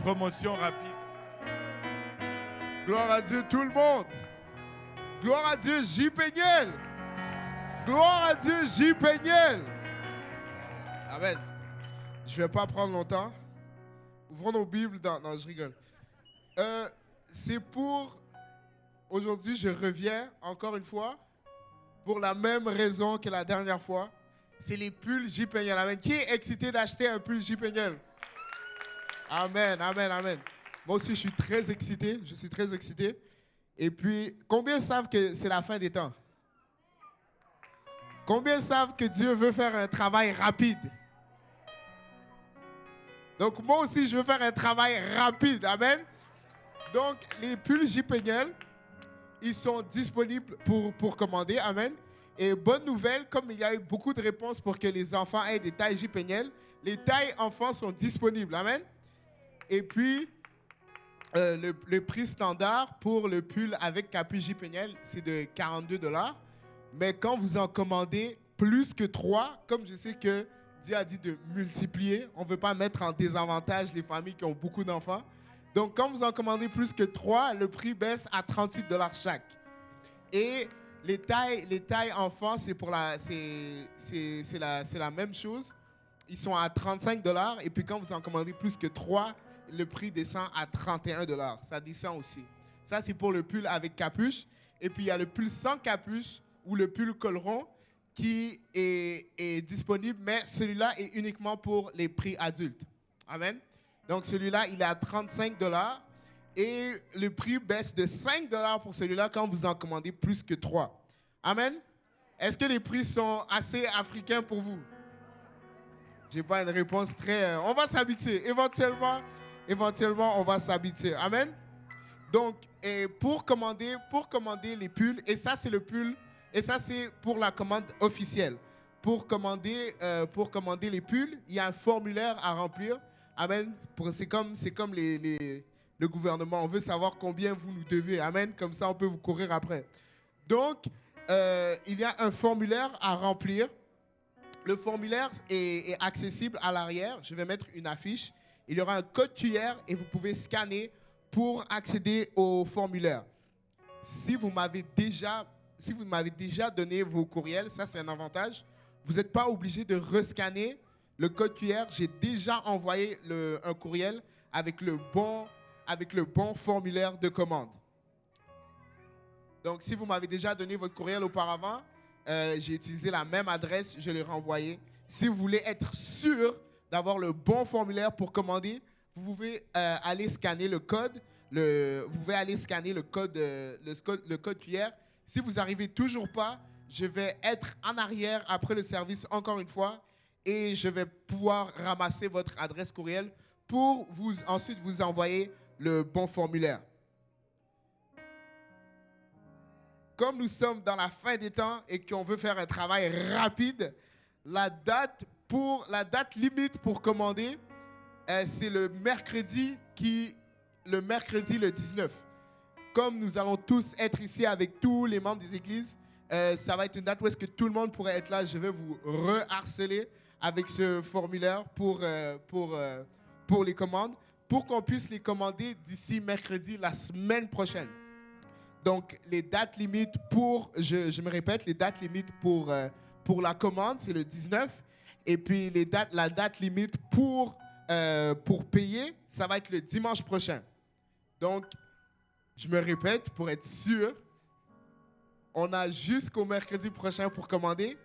promotion rapide. Gloire à Dieu tout le monde. Gloire à Dieu J. Péniel. Gloire à Dieu J. Péniel. Amen. Je ne vais pas prendre longtemps. Ouvrons nos Bibles dans... Non, je rigole. C'est pour... Aujourd'hui, je reviens encore une fois pour la même raison que la dernière fois. C'est les pulls J. Péniel. Amen. Qui est excité d'acheter un pull J. Péniel? Amen, amen, amen. Moi aussi, je suis très excité. Je suis très excité. Et puis, combien savent que c'est la fin des temps? Combien savent que Dieu veut faire un travail rapide? Donc, moi aussi, je veux faire un travail rapide. Amen. Donc, les pulls J. Péniel, ils sont disponibles pour commander. Amen. Et bonne nouvelle, comme il y a eu beaucoup de réponses pour que les enfants aient des tailles J. Péniel, les tailles enfants sont disponibles. Amen. Et puis, le prix standard pour le pull avec capuche J. Péniel, c'est de 42 $. Mais quand vous en commandez plus que 3, comme je sais que Dieu a dit de multiplier, on ne veut pas mettre en désavantage les familles qui ont beaucoup d'enfants. Donc, quand vous en commandez plus que 3, le prix baisse à 38 $ chaque. Et les tailles enfants, c'est la même chose. Ils sont à 35 $. Et puis, quand vous en commandez plus que 3, le prix descend à 31 $. Ça descend aussi. Ça, c'est pour le pull avec capuche. Et puis, il y a le pull sans capuche ou le pull col rond qui est disponible, mais celui-là est uniquement pour les prix adultes. Amen. Donc, celui-là, il est à 35 $. Et le prix baisse de 5 $ pour celui-là quand vous en commandez plus que 3. Amen. Est-ce que les prix sont assez africains pour vous? Je n'ai pas une réponse très... on va s'habituer. Éventuellement, on va s'habituer. Amen. Donc, pour commander les pulls, et ça, c'est le pull, et ça, c'est pour la commande officielle. Pour commander les pulls, il y a un formulaire à remplir. Amen. C'est comme le gouvernement. On veut savoir combien vous nous devez. Amen. Comme ça, on peut vous courir après. Donc, il y a un formulaire à remplir. Le formulaire est accessible à l'arrière. Je vais mettre une affiche. Il y aura un code QR et vous pouvez scanner pour accéder au formulaire. Si vous m'avez déjà donné vos courriels, ça c'est un avantage. Vous n'êtes pas obligé de rescanner le code QR. J'ai déjà envoyé un courriel avec le bon formulaire de commande. Donc si vous m'avez déjà donné votre courriel auparavant, j'ai utilisé la même adresse, je l'ai renvoyé. Si vous voulez être sûr d'avoir le bon formulaire pour commander, vous pouvez aller scanner le code. Vous pouvez aller scanner le code QR. Si vous n'arrivez toujours pas, je vais être en arrière après le service encore une fois et je vais pouvoir ramasser votre adresse courriel pour ensuite vous envoyer le bon formulaire. Comme nous sommes dans la fin des temps et qu'on veut faire un travail rapide, la date limite pour commander, c'est le mercredi le 19. Comme nous allons tous être ici avec tous les membres des églises, ça va être une date où est-ce que tout le monde pourrait être là. Je vais vous reharceler avec ce formulaire pour les commandes, pour qu'on puisse les commander d'ici mercredi la semaine prochaine. Donc, les dates limites je me répète, les dates limites pour la commande, c'est le 19. Et puis, la date limite pour payer, ça va être le dimanche prochain. Donc, je me répète pour être sûr, on a jusqu'au mercredi prochain pour commander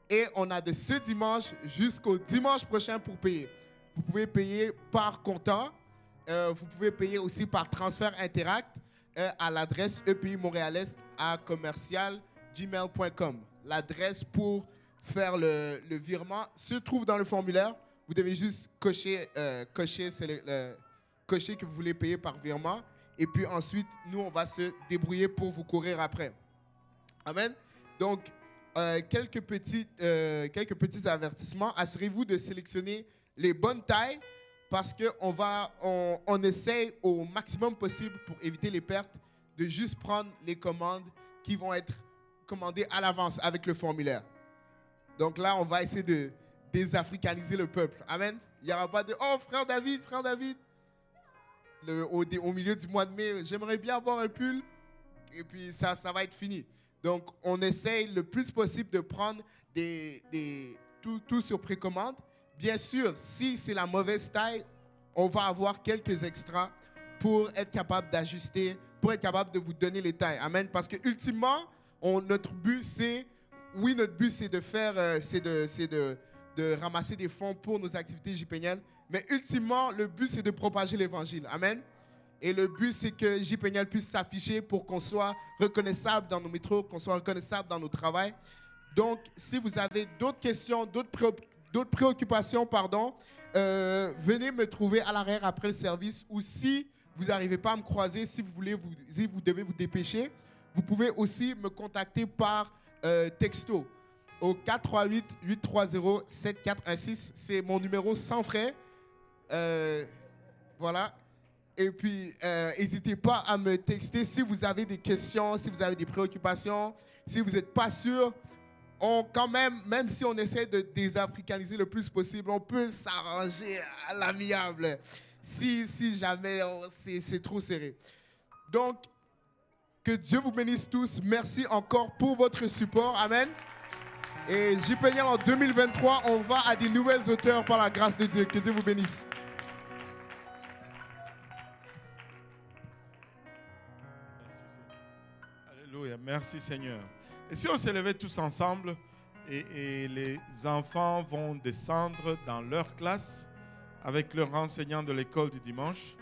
et on a de ce dimanche jusqu'au dimanche prochain pour payer. Vous pouvez payer par comptant, vous pouvez payer aussi par transfert Interact à l'adresse epi-montréalest@commercial.gmail.com. L'adresse pour faire le virement se trouve dans le formulaire. Vous devez juste cocher que vous voulez payer par virement. Et puis ensuite, nous, on va se débrouiller pour vous courir après. Amen. Donc, quelques petits avertissements. Assurez-vous de sélectionner les bonnes tailles parce qu'on essaye au maximum possible pour éviter les pertes de juste prendre les commandes qui vont être commandées à l'avance avec le formulaire. Donc là, on va essayer de désafricaniser le peuple. Amen. Il n'y aura pas de « Oh, frère David, frère David ». au milieu du mois de mai, j'aimerais bien avoir un pull. Et puis ça va être fini. Donc, on essaye le plus possible de prendre tout sur précommande. Bien sûr, si c'est la mauvaise taille, on va avoir quelques extras pour être capable d'ajuster, pour être capable de vous donner les tailles. Amen. Parce que ultimement, notre but, c'est de faire, de ramasser des fonds pour nos activités JPNL. Mais ultimement, le but, c'est de propager l'évangile. Amen. Et le but, c'est que JPNL puisse s'afficher pour qu'on soit reconnaissable dans nos métros, qu'on soit reconnaissable dans nos travails. Donc, si vous avez d'autres questions, d'autres préoccupations, venez me trouver à l'arrière après le service. Ou si vous n'arrivez pas à me croiser, si vous devez vous dépêcher, vous pouvez aussi me contacter par texto au 438-830-7416. C'est mon numéro sans frais. Voilà. Et puis, n'hésitez pas à me texter si vous avez des questions, si vous avez des préoccupations, si vous n'êtes pas sûr. Même si on essaie de désafricaniser le plus possible, on peut s'arranger à l'amiable si jamais c'est trop serré. Donc, que Dieu vous bénisse tous. Merci encore pour votre support. Amen. Et JPNL en 2023, on va à des nouvelles hauteurs par la grâce de Dieu. Que Dieu vous bénisse. Alléluia. Merci Seigneur. Et si on se levait tous ensemble et les enfants vont descendre dans leur classe avec leur enseignant de l'école du dimanche.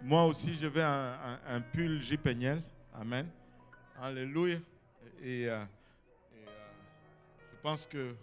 Moi aussi, je vais un pull JPNL. Amen. Alléluia. Et je pense que